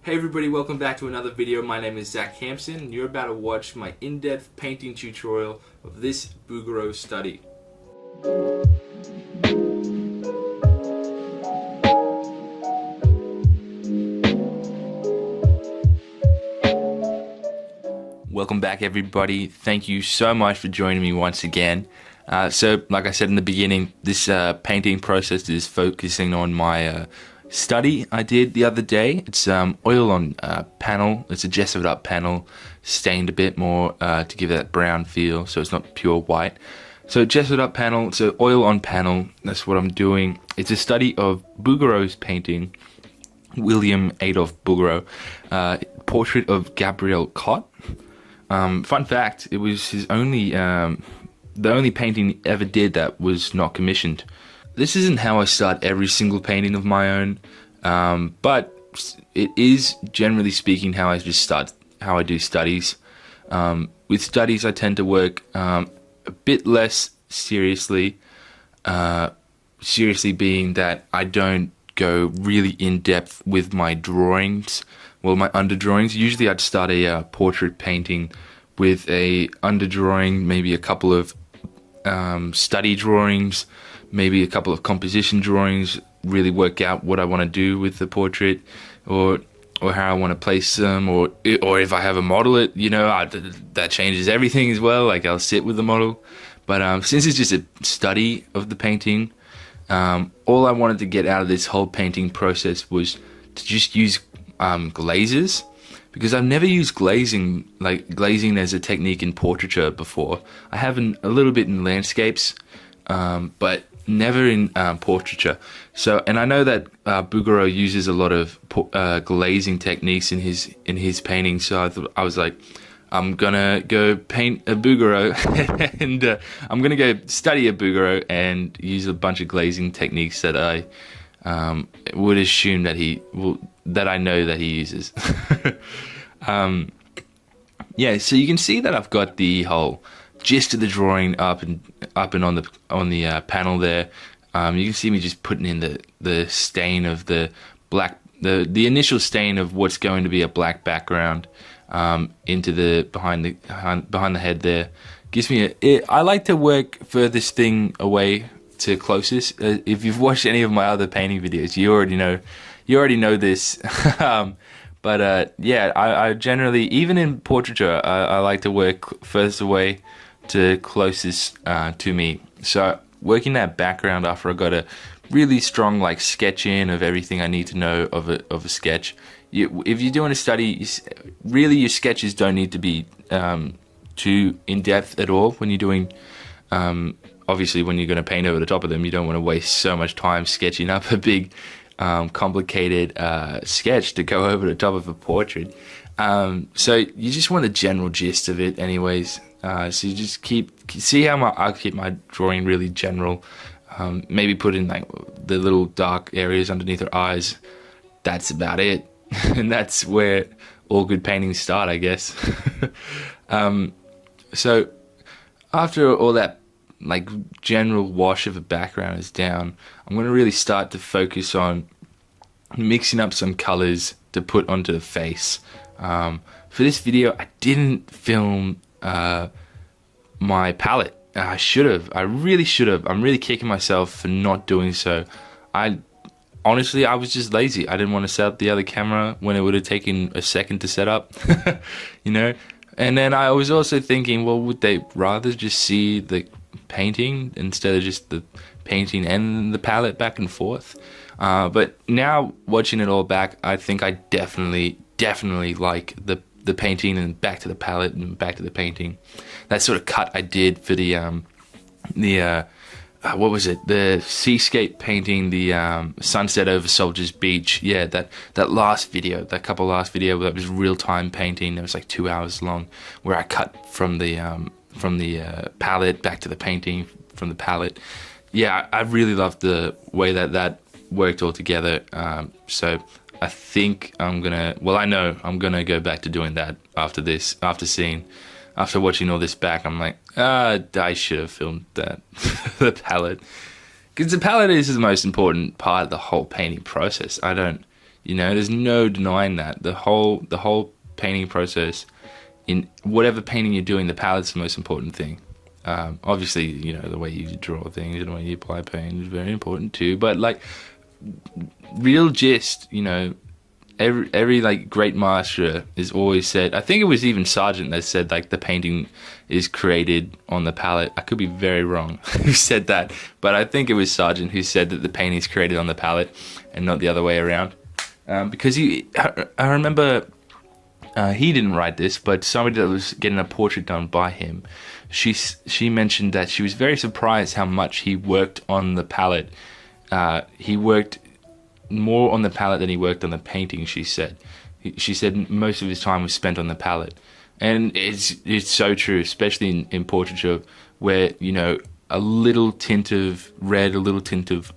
Hey everybody, welcome back to another video. My name is Zach Hampson and you're about to watch my in-depth painting tutorial of this Beaugareau study. Welcome back everybody. Thank you so much for joining me once again. So like I said in the beginning, this painting process is focusing on my study I did the other day. It's oil on panel. It's a gessoed up panel, stained a bit more to give that brown feel, so it's not pure white. So gessoed up panel, so oil on panel, that's what I'm doing. It's a study of Beaugareau's painting, William Adolphe Beaugareau, Portrait of Gabrielle Cot. Fun fact, it was his only, the only painting he ever did that was not commissioned. This isn't how I start every single painting of my own, but it is, generally speaking, how I do studies. With studies, I tend to work a bit less seriously. Seriously being that I don't go really in depth with my drawings, well, my underdrawings. Usually, I'd start a portrait painting with a underdrawing, maybe a couple of study drawings, maybe a couple of composition drawings, really work out what I want to do with the portrait, or how I want to place them, or if I have a model, that changes everything as well. Like I'll sit with the model, but since it's just a study of the painting, all I wanted to get out of this whole painting process was to just use glazes, because I've never used glazing as a technique in portraiture before. I have a little bit in landscapes, but never in portraiture. So, and I know that Beaugareau uses a lot of glazing techniques in his paintings. So I was like, I'm gonna go paint a Beaugareau, and I'm gonna go study a Beaugareau and use a bunch of glazing techniques that I would assume that I know that he uses. Yeah, so you can see that I've got the whole gist of the drawing up and on the panel there. You can see me just putting in the stain of the black, the initial stain of what's going to be a black background into the behind the head there. Gives me I like to work furthest thing away to closest. If you've watched any of my other painting videos, you already know this. But yeah, I generally, even in portraiture, I like to work furthest away to closest to me. So working that background after I got a really strong sketch in of everything I need to know of a sketch. If you're doing a study, really your sketches don't need to be too in depth at all. When you're doing, obviously when you're going to paint over the top of them, you don't want to waste so much time sketching up a big complicated sketch to go over the top of a portrait. So you just want the general gist of it anyways. So you just see how I keep my drawing really general. Maybe put in the little dark areas underneath her eyes. That's about it. And that's where all good paintings start, I guess. So after all that general wash of a background is down, I'm going to really start to focus on mixing up some colors to put onto the face. For this video, I didn't film my palette. I should have. I really should have. I'm really kicking myself for not doing so. Honestly, I was just lazy. I didn't want to set up the other camera when it would have taken a second to set up, And then I was also thinking, well, would they rather just see the painting instead of just the painting and the palette back and forth? But now watching it all back, I think I definitely like the painting and back to the palette and back to the painting. That sort of cut I did for the what was it? The seascape painting, the sunset over Soldiers Beach. Yeah, that last video, that last video that was real time painting. It was 2 hours long, where I cut from the palette back to the painting from the palette. Yeah, I really loved the way that worked all together. So I think I know I'm gonna go back to doing that after this. After watching all this back, I'm like, I should have filmed that, the palette. Because the palette is the most important part of the whole painting process. You know, there's no denying that. The whole painting process, in whatever painting you're doing, the palette's the most important thing. Obviously, you know, the way you draw things and the way you apply paint is very important too. But like, real gist, you know, every like great master is always said. I think it was even Sargent that said like the painting is created on the palette. I could be very wrong who said that, but I think it was Sargent who said that the painting is created on the palette and not the other way around. Because I remember he didn't write this, but somebody that was getting a portrait done by him, she mentioned that she was very surprised how much he worked on the palette. He worked more on the palette than he worked on the painting. She said most of his time was spent on the palette, and it's so true, especially in portraiture, where, you know, a little tint of red, a little tint of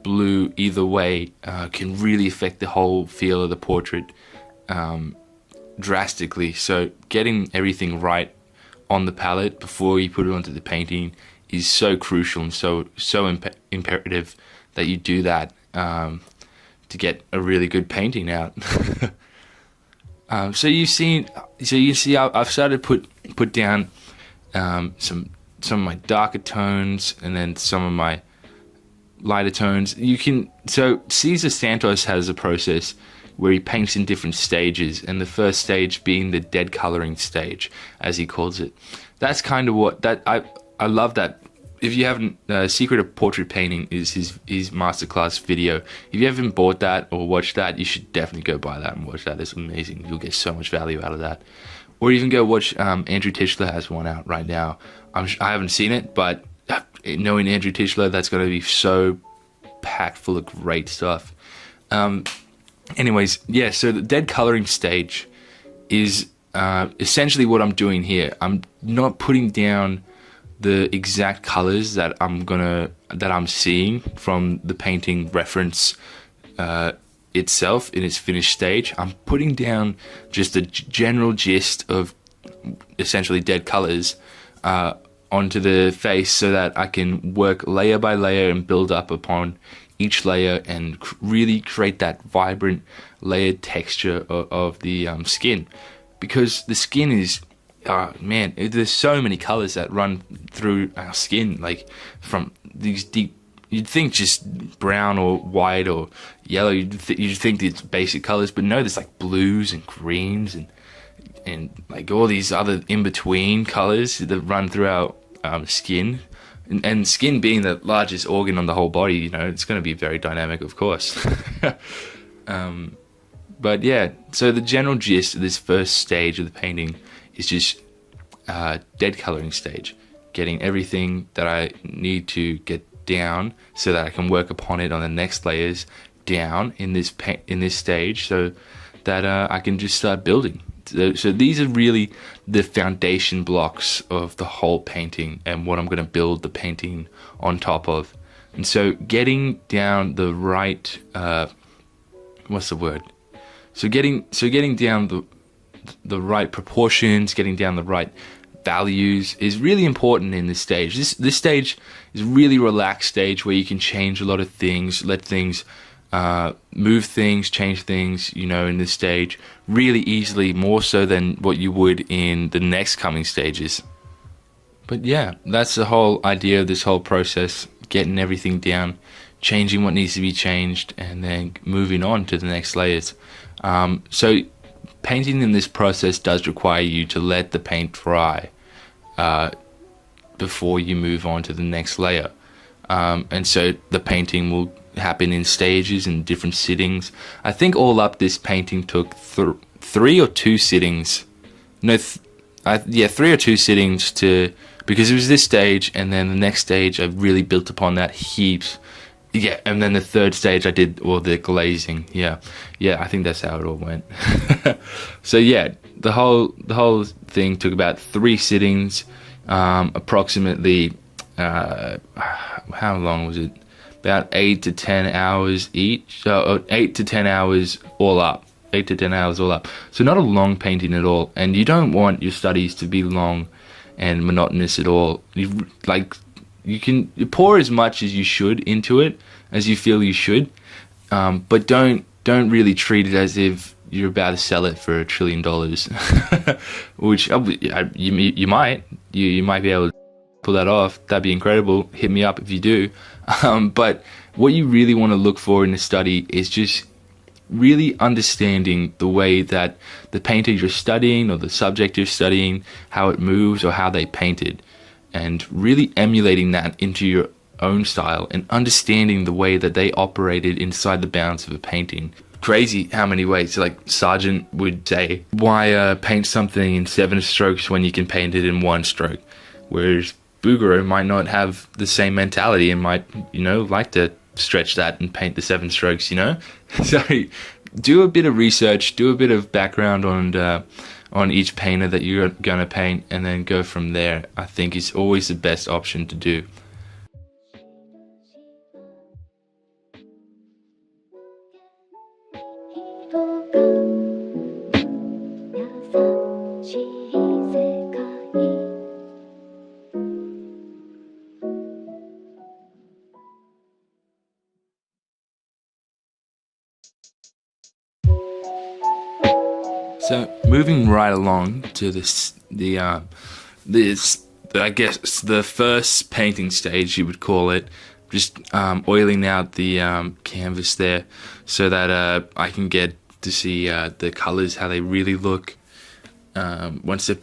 blue, either way, can really affect the whole feel of the portrait drastically. So getting everything right on the palette before you put it onto the painting is so crucial and so imperative that you do that to get a really good painting out. So you see, I've started to put down some of my darker tones and then some of my lighter tones. So Cesar Santos has a process where he paints in different stages, and the first stage being the dead coloring stage, as he calls it. That's kind of what I love that. If you haven't, Secret of Portrait Painting is his masterclass video. If you haven't bought that or watched that, you should definitely go buy that and watch that. It's amazing. You'll get so much value out of that. Or even go watch, Andrew Tischler has one out right now. I haven't seen it, but knowing Andrew Tischler, that's going to be so packed full of great stuff. Anyways, yeah, so the dead coloring stage is essentially what I'm doing here. I'm not putting down the exact colors that I'm seeing from the painting reference itself in its finished stage. I'm putting down just a general gist of essentially dead colors onto the face so that I can work layer by layer and build up upon each layer and really create that vibrant layered texture of the skin, because the skin is, there's so many colors that run through our skin, like from these deep, you'd think just brown or white or yellow, you'd think it's basic colors, but no, there's like blues and greens and like all these other in-between colors that run through our skin. And skin being the largest organ on the whole body, you know, it's going to be very dynamic, of course. But yeah, so the general gist of this first stage of the painting is just dead coloring stage, getting everything that I need to get down so that I can work upon it on the next layers down in this stage, so that I can just start building. So these are really the foundation blocks of the whole painting and what I'm going to build the painting on top of. And so getting down the right, what's the word? So getting down the right proportions, getting down the right values is really important in this stage. This stage is a really relaxed stage where you can change a lot of things, let things move things, change things, you know, in this stage really easily, more so than what you would in the next coming stages. But yeah, that's the whole idea of this whole process, getting everything down, changing what needs to be changed, and then moving on to the next layers. So painting in this process does require you to let the paint dry before you move on to the next layer. And so the painting will happen in stages and different sittings. I think all up this painting took 3 or 2 sittings. No, 3 or 2 sittings because it was this stage, and then the next stage I really built upon that heaps. Yeah, and then the third stage I did all the glazing. Yeah, I think that's how it all went. So yeah, the whole thing took about 3 sittings, approximately. How long was it? About 8 to 10 hours each. So 8 to 10 hours all up. 8 to 10 hours all up. So not a long painting at all. And you don't want your studies to be long and monotonous at all. You pour as much as you should into it, as you feel you should. But don't don't really treat it as if you're about to sell it for $1 trillion, which you might be able to pull that off. That'd be incredible. Hit me up if you do. But what you really want to look for in a study is just really understanding the way that the painter you're studying or the subject you're studying, how it moves or how they painted, and really emulating that into your own style and understanding the way that they operated inside the bounds of a painting. Crazy how many ways, like Sargent would say, why paint something in 7 strokes when you can paint it in 1 stroke, whereas Beaugareau might not have the same mentality and might, like to stretch that and paint the 7 strokes, So do a bit of research, do a bit of background on each painter that you're going to paint, and then go from there. I think is always the best option to do. So moving right along to I guess the first painting stage, you would call it, just oiling out the canvas there, so that I can get to see the colors, how they really look. Once they're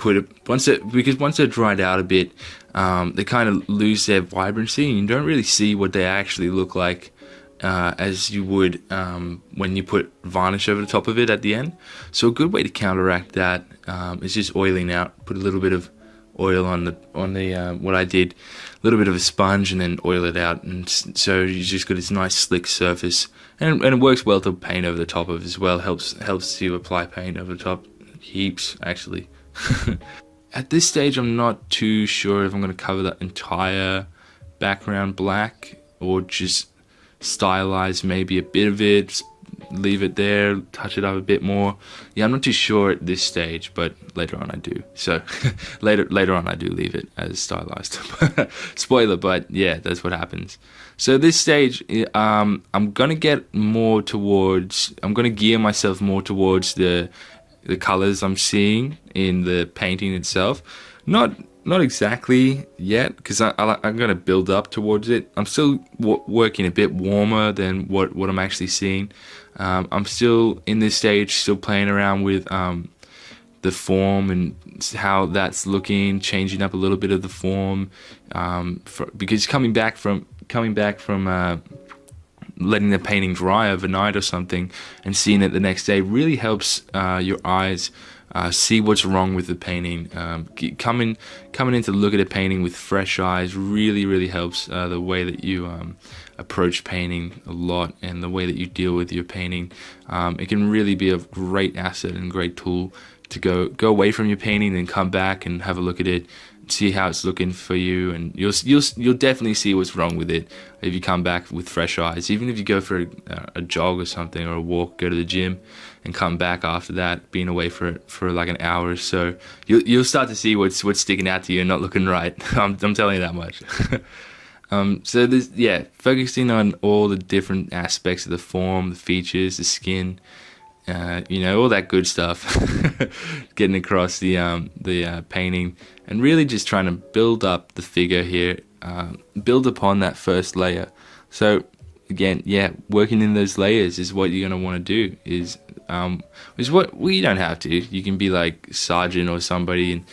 dried out a bit, they kind of lose their vibrancy, and you don't really see what they actually look like as you would when you put varnish over the top of it at the end. So a good way to counteract that is just oiling out. Put a little bit of oil on the what I did, a little bit of a sponge, and then oil it out, and so you just got this nice slick surface, and it works well to paint over the top of as well. Helps you apply paint over the top heaps actually. At this stage, I'm not too sure if I'm going to cover the entire background black or just stylize maybe a bit of it, leave it there, touch it up a bit more. Yeah, I'm not too sure at this stage, but later on I do. So later on I do leave it as stylized. Spoiler, but yeah, that's what happens. So this stage, I'm gonna gear myself more towards the colors I'm seeing in the painting itself. Not exactly yet, because I'm going to build up towards it. I'm still working a bit warmer than what I'm actually seeing. I'm still in this stage, still playing around with the form and how that's looking, changing up a little bit of the form, because coming back from letting the painting dry overnight or something and seeing it the next day really helps your eyes see what's wrong with the painting. Coming in to look at a painting with fresh eyes really helps the way that you approach painting a lot, and the way that you deal with your painting. It can really be a great asset and great tool to go away from your painting and come back and have a look at it, see how it's looking for you, and you'll definitely see what's wrong with it if you come back with fresh eyes. Even if you go for a jog or something, or a walk, go to the gym and come back after that, being away for like an hour or so, you'll start to see what's sticking out to you and not looking right. I'm telling you that much. So this, focusing on all the different aspects of the form, the features, the skin, all that good stuff, getting across the painting, and really just trying to build up the figure here, build upon that first layer. So again, working in those layers is what you're going to want to do. Is what you don't have to. You can be like Sargent or somebody, and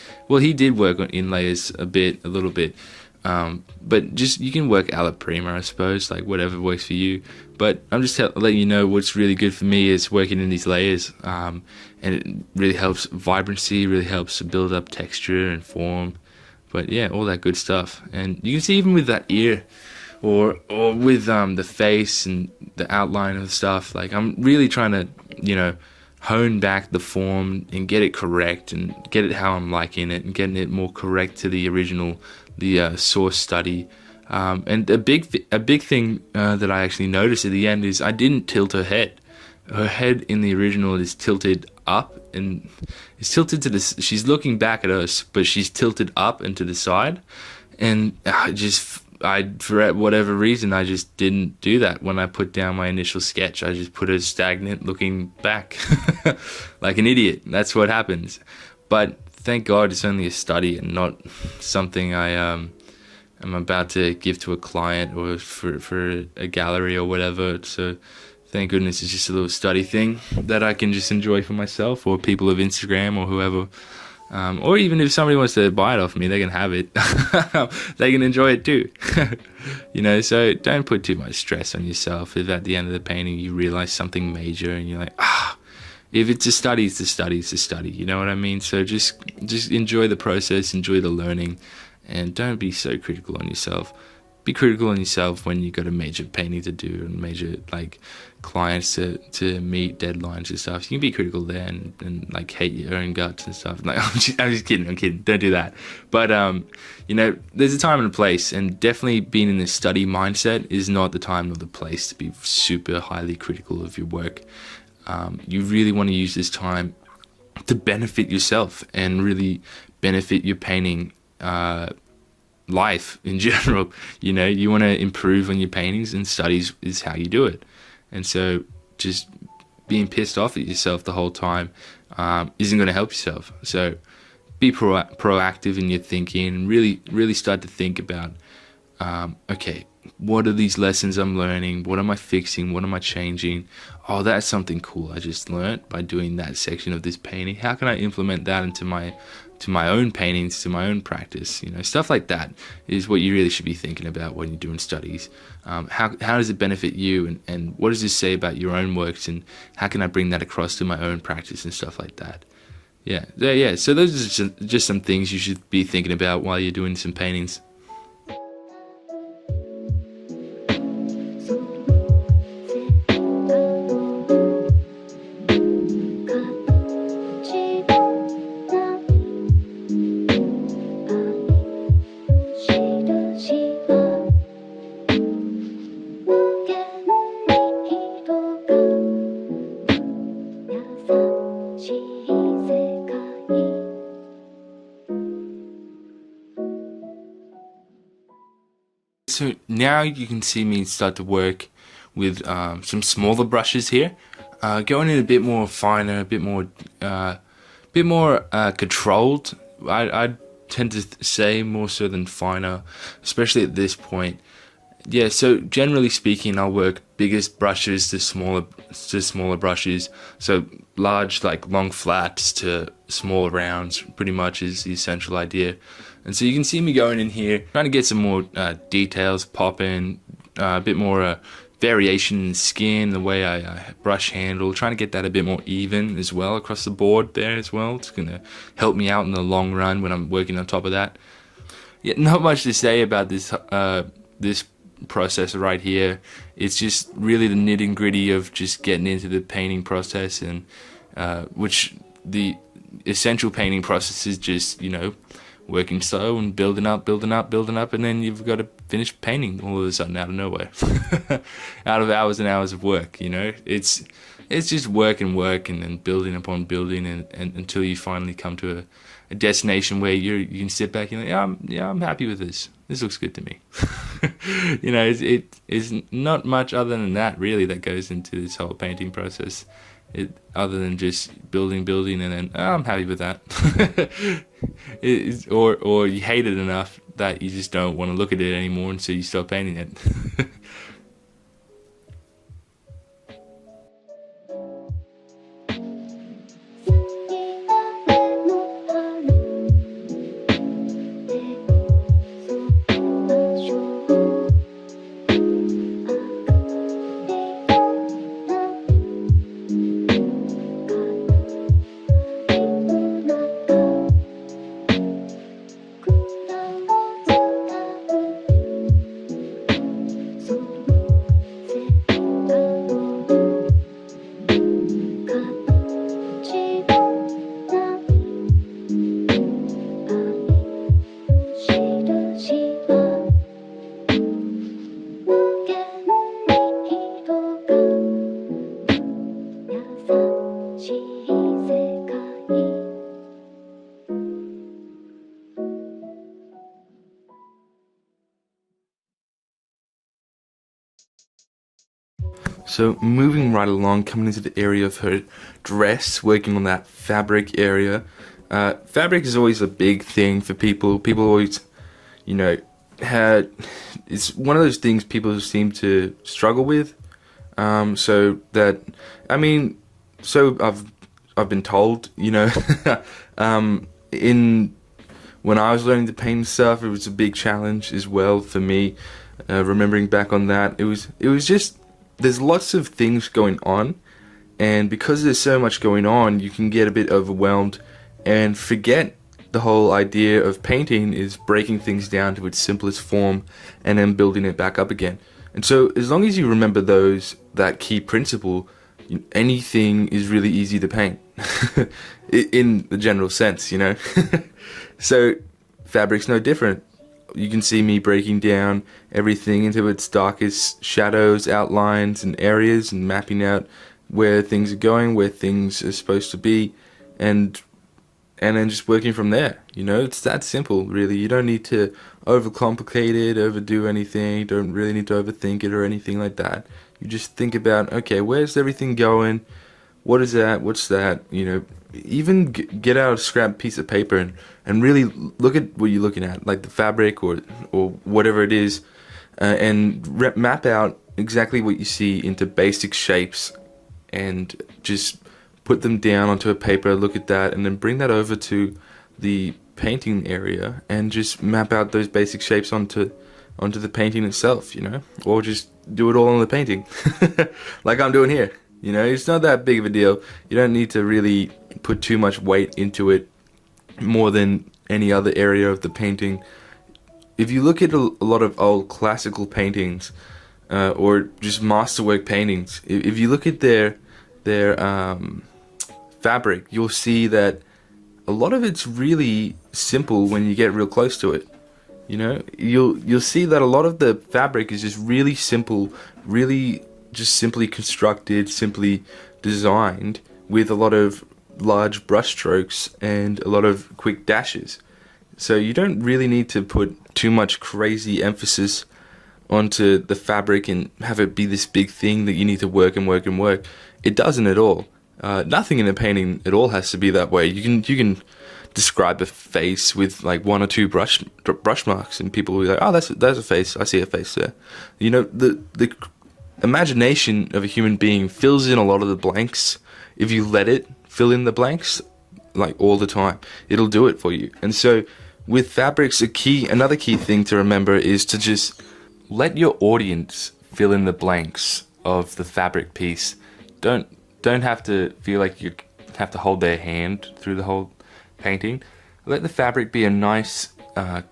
he did work in layers a little bit. But just, you can work a la prima, I suppose, like whatever works for you. But I'm just letting you know what's really good for me is working in these layers, and it really helps vibrancy, really helps to build up texture and form. But yeah, all that good stuff. And you can see even with that ear, or with the face and the outline of stuff, like I'm really trying to hone back the form and get it correct and get it how I'm liking it, and getting it more correct to the original, the source study. And a big thing that I actually noticed at the end is I didn't tilt her head. Her head in the original is tilted up, and it's tilted to she's looking back at us, but she's tilted up and to the side, and it just for whatever reason, I just didn't do that when I put down my initial sketch. I just put it stagnant, looking back like an idiot. That's what happens. But thank God it's only a study and not something I'm about to give to a client or for a gallery or whatever. So thank goodness it's just a little study thing that I can just enjoy for myself or people of Instagram or whoever. Or even if somebody wants to buy it off me, they can have it. They can enjoy it too. So don't put too much stress on yourself. If at the end of the painting you realize something major and you're like, if it's a study, it's a study, it's a study. You know what I mean? So just enjoy the process, enjoy the learning, and don't be so critical on yourself. Be critical on yourself when you got a major painting to do and major clients to meet, deadlines and stuff. You can be critical there and hate your own guts and stuff. I'm just kidding. Don't do that. But there's a time and a place, and definitely being in this study mindset is not the time or the place to be super highly critical of your work. You really want to use this time to benefit yourself and really benefit your painting life in general. You want to improve on your paintings, and studies is how you do it. And so just being pissed off at yourself the whole time isn't going to help yourself. So be proactive in your thinking and really start to think about, okay, what are these lessons I'm learning? What am I fixing? What am I changing? Oh, that's something cool I just learned by doing that section of this painting. How can I implement that into my own paintings, to my own practice? Stuff like that is what you really should be thinking about when you're doing studies. How does it benefit you, and what does this say about your own works, and how can I bring that across to my own practice and stuff like that? Yeah. So those are just some things you should be thinking about while you're doing some paintings. So now you can see me start to work with some smaller brushes here, going in a bit more finer, a bit more controlled. I tend to say more so than finer, especially at this point. Yeah, so generally speaking, I'll work biggest brushes to smaller brushes. So large, long flats to small rounds, pretty much is the essential idea. And so you can see me going in here, trying to get some more details popping, a bit more variation in skin, the way I brush handle, trying to get that a bit more even as well across the board there as well. It's going to help me out in the long run when I'm working on top of that. Yeah, not much to say about this process right here. It's just really the nitty gritty of just getting into the painting process, and which the essential painting process is just working slow and building up, and then you've got to finish painting all of a sudden out of nowhere, out of hours and hours of work. It's just work and then building upon building, and until you finally come to a destination where you can sit back and I'm happy with this. This looks good to me. It's not much other than that really that goes into this whole painting process. Other than just building, and then I'm happy with that. Or you hate it enough that you just don't want to look at it anymore, and so you stop painting it. So moving right along, coming into the area of her dress, working on that fabric area. Fabric is always a big thing for people. People always, you know, it's one of those things people seem to struggle with. So that, I mean, so I've been told, you know, when I was learning to paint and stuff, it was a big challenge as well for me. Remembering back on that, it was just, there's lots of things going on, and because there's so much going on, you can get a bit overwhelmed and forget the whole idea of painting is breaking things down to its simplest form and then building it back up again. And so as long as you remember that key principle, anything is really easy to paint in the general sense, you know. So fabric's no different. You can see me breaking down everything into its darkest shadows, outlines, and areas, and mapping out where things are going, where things are supposed to be, and then just working from there. You know, it's that simple, really. You don't need to overcomplicate it, overdo anything. You don't really need to overthink it or anything like that. You just think about, okay, where's everything going? What is that? What's that? You know, even get out a scrap piece of paper and really look at what you're looking at, like the fabric or whatever it is, and map out exactly what you see into basic shapes, and just put them down onto a paper, look at that, and then bring that over to the painting area and just map out those basic shapes onto the painting itself, you know, or just do it all on the painting, like I'm doing here. You know, it's not that big of a deal. You don't need to really put too much weight into it more than any other area of the painting. If you look at a lot of old classical paintings, or just masterwork paintings, if you look at their fabric, you'll see that a lot of it's really simple when you get real close to it. You know, you'll see that a lot of the fabric is just really simple, really just simply constructed, simply designed, with a lot of large brush strokes and a lot of quick dashes. So you don't really need to put too much crazy emphasis onto the fabric and have it be this big thing that you need to work and work and work. It doesn't at all. Nothing in a painting at all has to be that way. You can describe a face with like one or two brush marks, and people will be like, "Oh, that's a face. I see a face there." You know, the imagination of a human being fills in a lot of the blanks. If you let it fill in the blanks, like all the time, it'll do it for you. And so with fabrics, another key thing to remember is to just let your audience fill in the blanks of the fabric piece. Don't have to feel like you have to hold their hand through the whole painting. Let the fabric be a nice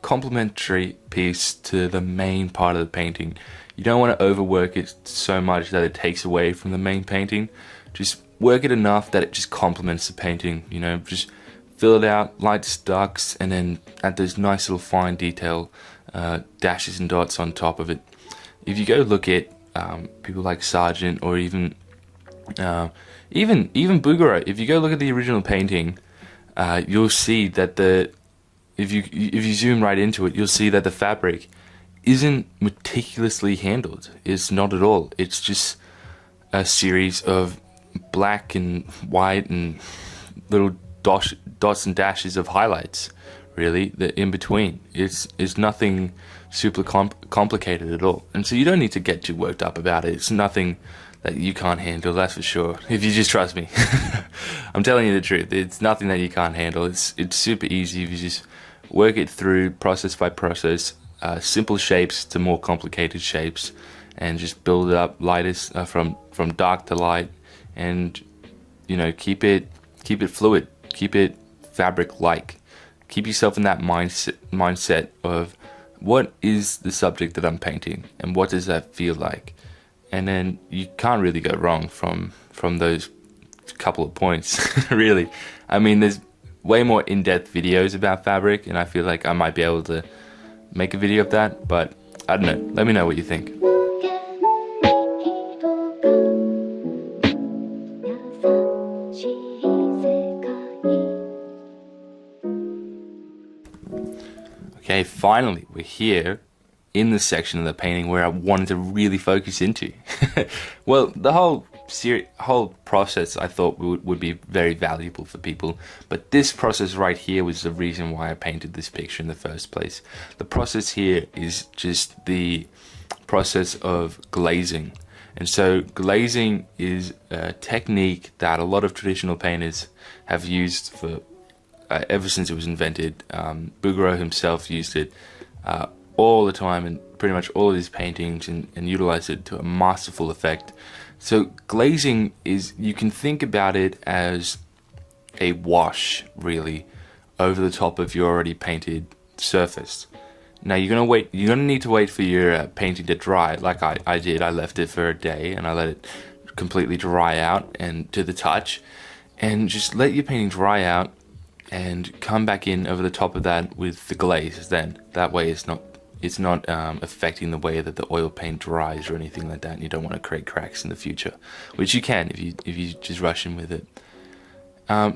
complementary piece to the main part of the painting. You don't want to overwork it so much that it takes away from the main painting. Just work it enough that it just complements the painting. You know, just fill it out, lights, darks, and then add those nice little fine detail dashes and dots on top of it. If you go look at people like Sargent, or even Beaugareau, if you go look at the original painting, you'll see that if you zoom right into it, you'll see that the fabric isn't meticulously handled. It's not at all. It's just a series of black and white and little dots and dashes of highlights, really, the in between. It's nothing super complicated at all. And so you don't need to get too worked up about it. It's nothing that you can't handle, that's for sure, if you just trust me. I'm telling you the truth. It's nothing that you can't handle. It's super easy if you just work it through process by process, simple shapes to more complicated shapes, and just build it up lightest from dark to light, and you know, keep it fluid, keep it fabric like. Keep yourself in that mindset of what is the subject that I'm painting and what does that feel like. And then you can't really go wrong from those couple of points, really. I mean, there's way more in-depth videos about fabric, and I feel like I might be able to make a video of that, but I don't know. Let me know what you think. Okay, finally, we're here in the section of the painting where I wanted to really focus into. Well, the whole process I thought would be very valuable for people, but this process right here was the reason why I painted this picture in the first place. The process here is just the process of glazing. And so glazing is a technique that a lot of traditional painters have used for ever since it was invented. Beaugareau himself used it all the time in pretty much all of his paintings, and utilized it to a masterful effect. So glazing is, you can think about it as a wash, really, over the top of your already painted surface. Now you're gonna need to wait for your painting to dry, like I did. I left it for a day and I let it completely dry out and to the touch, and just let your painting dry out and come back in over the top of that with the glaze. Then that way it's not affecting the way that the oil paint dries or anything like that, and you don't want to create cracks in the future, which you can if you just rush in with it.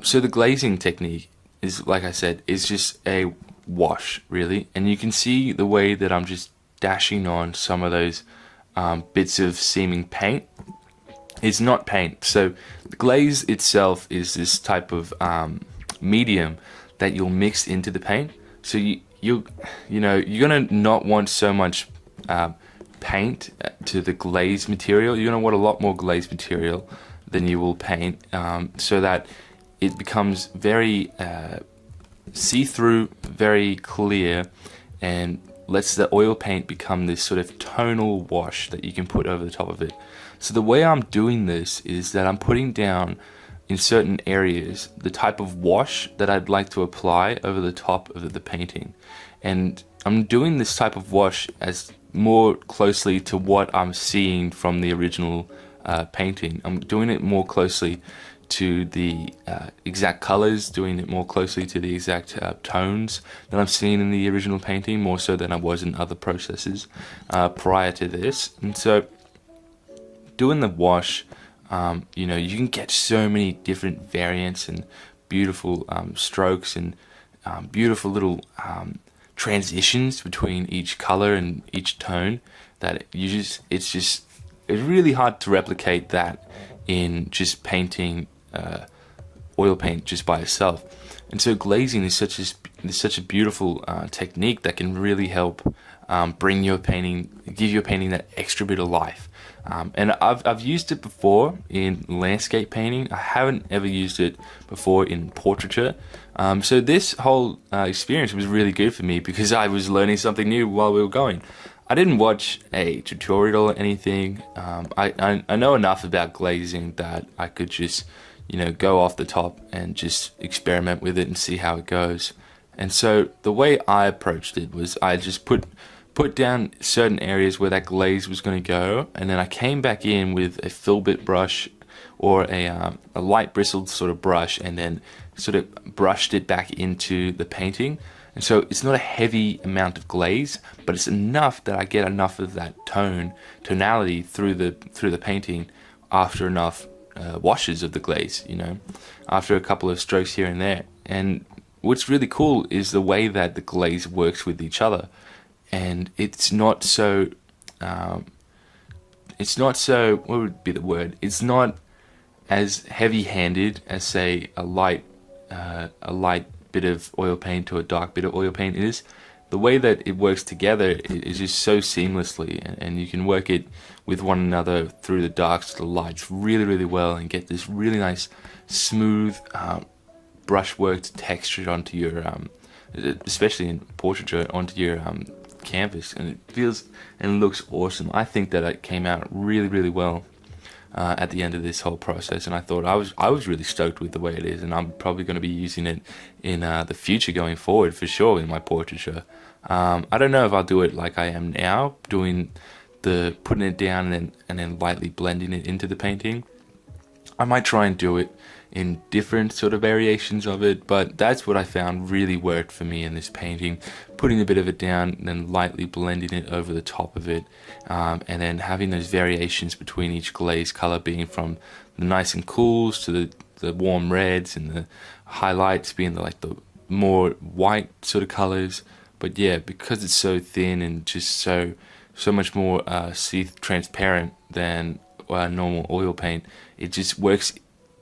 So the glazing technique is, like I said, is just a wash, really, and you can see the way that I'm just dashing on some of those bits of seeming paint. It's not paint. So the glaze itself is this type of medium that you'll mix into the paint. So you're gonna not want so much paint to the glaze material. You're gonna want a lot more glaze material than you will paint, so that it becomes very see-through, very clear, and lets the oil paint become this sort of tonal wash that you can put over the top of it. So the way I'm doing this is that I'm putting down in certain areas the type of wash that I'd like to apply over the top of the painting, and I'm doing this type of wash as more closely to what I'm seeing from the original painting. I'm doing it more closely to the exact colors, doing it more closely to the exact tones that I'm seeing in the original painting, more so than I was in other processes prior to this. And so doing the wash, you can get so many different variants and beautiful strokes and beautiful little transitions between each color and each tone that it's really hard to replicate that in just painting oil paint just by itself. And so glazing is such a beautiful technique that can really help give your painting that extra bit of life. And I've used it before in landscape painting. I haven't ever used it before in portraiture. So this whole experience was really good for me because I was learning something new while we were going. I didn't watch a tutorial or anything. I know enough about glazing that I could just go off the top and just experiment with it and see how it goes. And so the way I approached it was I just put down certain areas where that glaze was going to go, and then I came back in with a filbert brush or a light bristled sort of brush, and then sort of brushed it back into the painting. And so it's not a heavy amount of glaze, but it's enough that I get enough of that tonality through the painting after enough washes of the glaze, after a couple of strokes here and there. And what's really cool is the way that the glaze works with each other. And it's not so, what would be the word? It's not as heavy-handed as, say, a light bit of oil paint or a dark bit of oil paint is. The way that it works together is just so seamlessly, and you can work it with one another through the darks to the lights really, really well, and get this really nice, smooth, brushworked texture onto your, especially in portraiture, onto your canvas, and it feels and looks awesome. I think that it came out really, really well at the end of this whole process, and I thought I was really stoked with the way it is, and I'm probably going to be using it in the future going forward for sure in my portraiture. I don't know if I'll do it like I am now, doing the putting it down and then lightly blending it into the painting. I might try and do it in different sort of variations of it, but that's what I found really worked for me in this painting, putting a bit of it down and then lightly blending it over the top of it, and then having those variations between each glaze color being from the nice and cools to the warm reds, and the highlights being the more white sort of colors, But yeah, because it's so thin and just so much more transparent than normal oil paint, it just works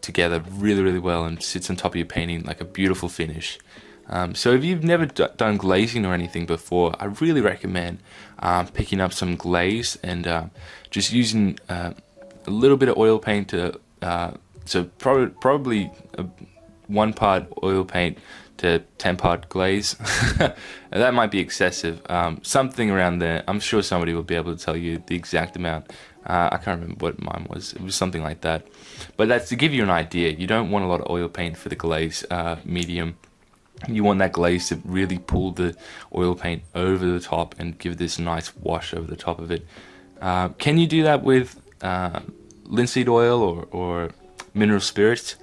together really well and sits on top of your painting like a beautiful finish. So if you've never done glazing or anything before, I really recommend picking up some glaze and just using a little bit of oil paint to so probably 1 part oil paint to 10 part glaze. That might be excessive, something around there. I'm sure somebody will be able to tell you the exact amount. I can't remember what mine was. It was something like that. But that's to give you an idea. You don't want a lot of oil paint for the glaze medium. You want that glaze to really pull the oil paint over the top and give this nice wash over the top of it. Can you do that with linseed oil or mineral spirits?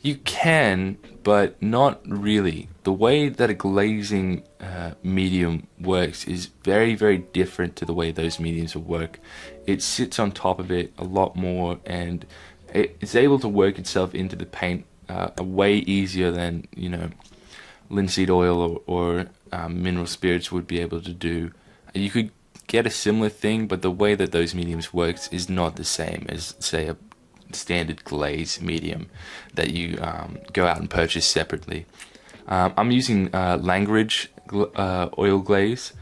You can, but not really. The way that a glazing medium works is very different to the way those mediums will work. It sits on top of it a lot more, and it's able to work itself into the paint way easier than, you know, linseed oil or mineral spirits would be able to do. You could get a similar thing, but the way that those mediums works is not the same as, say, a standard glaze medium that you go out and purchase separately. I'm using Langridge oil glaze.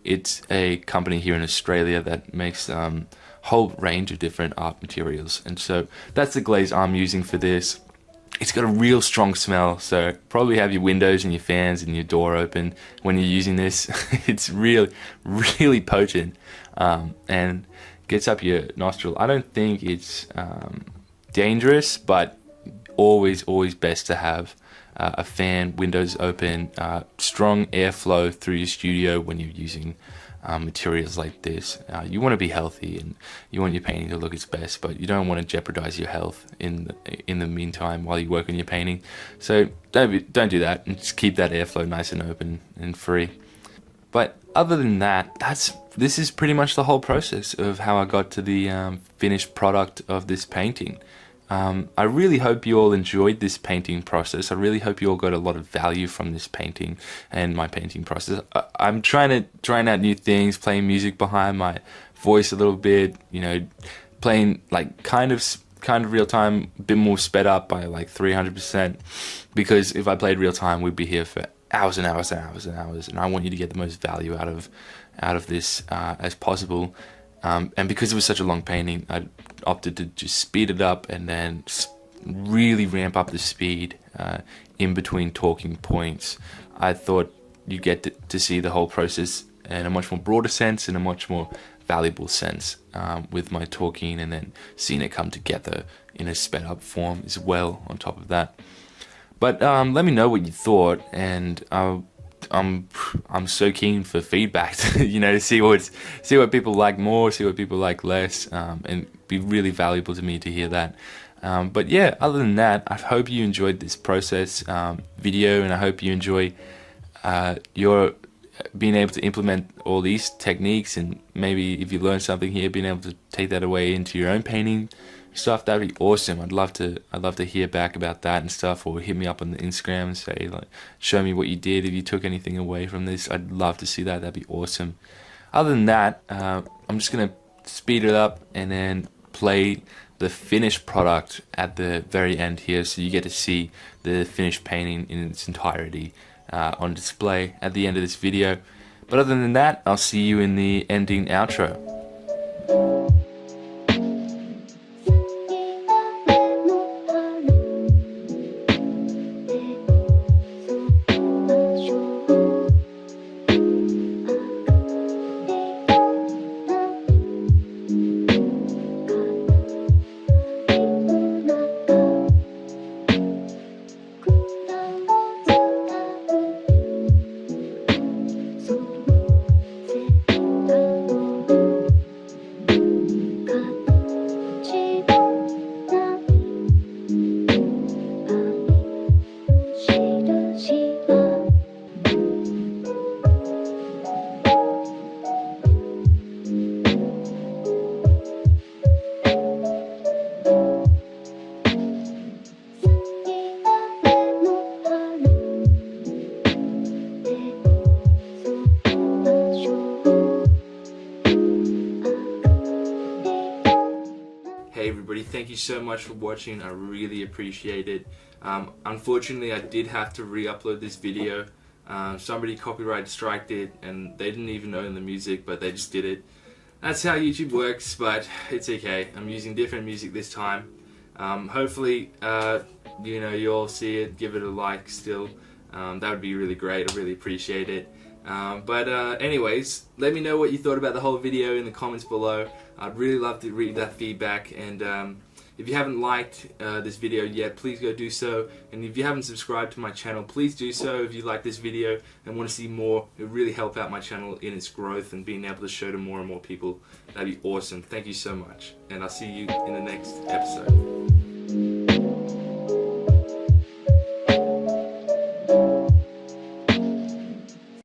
It's a company here in Australia that makes a whole range of different art materials, and so that's the glaze I'm using for this. It's got a real strong smell, so probably have your windows and your fans and your door open when you're using this. It's really potent, and gets up your nostril. I don't think it's dangerous, but always best to have a fan, windows open, strong airflow through your studio when you're using materials like this. You want to be healthy and you want your painting to look its best, but you don't want to jeopardize your health in the meantime while you work on your painting. So don't do that, and just keep that airflow nice and open and free. But other than that, this is pretty much the whole process of how I got to the finished product of this painting. I really hope you all enjoyed this painting process. I really hope you all got a lot of value from this painting and my painting process. I'm trying out new things, playing music behind my voice a little bit, you know, playing like kind of real time, a bit more sped up by like 300%, because if I played real time, we'd be here for hours and hours, and I want you to get the most value out of this as possible. And because it was such a long painting, I opted to just speed it up and then really ramp up the speed in between talking points. I thought you get to see the whole process in a much more broader sense, in a much more valuable sense, with my talking and then seeing it come together in a sped up form as well on top of that. But let me know what you thought, and I'm so keen for feedback, you know, to see what people like more, see what people like less, and be really valuable to me to hear that. But yeah, other than that, I hope you enjoyed this process video, and I hope you enjoy your being able to implement all these techniques, and maybe if you learn something here, being able to take that away into your own painting stuff. That'd be awesome. I'd love to hear back about that and stuff, or hit me up on the Instagram and say, like, show me what you did if you took anything away from this. I'd love to see that. That'd be awesome. Other than that, I'm just gonna speed it up and then play the finished product at the very end here, so you get to see the finished painting in its entirety on display at the end of this video. But other than that, I'll see you in the ending outro. you so much for watching. I really appreciate it. Unfortunately, I did have to re-upload this video. Somebody copyright striked it, and they didn't even own the music, but they just did it. That's how YouTube works, but it's okay. I'm using different music this time. Hopefully, you know, you'll see it, give it a like still. That would be really great. I really appreciate it. Anyways, let me know what you thought about the whole video in the comments below. I'd really love to read that feedback, and if you haven't liked this video yet, please go do so. And if you haven't subscribed to my channel, please do so if you like this video and want to see more. It would really help out my channel in its growth and being able to show to more and more people. That'd be awesome. Thank you so much, and I'll see you in the next episode.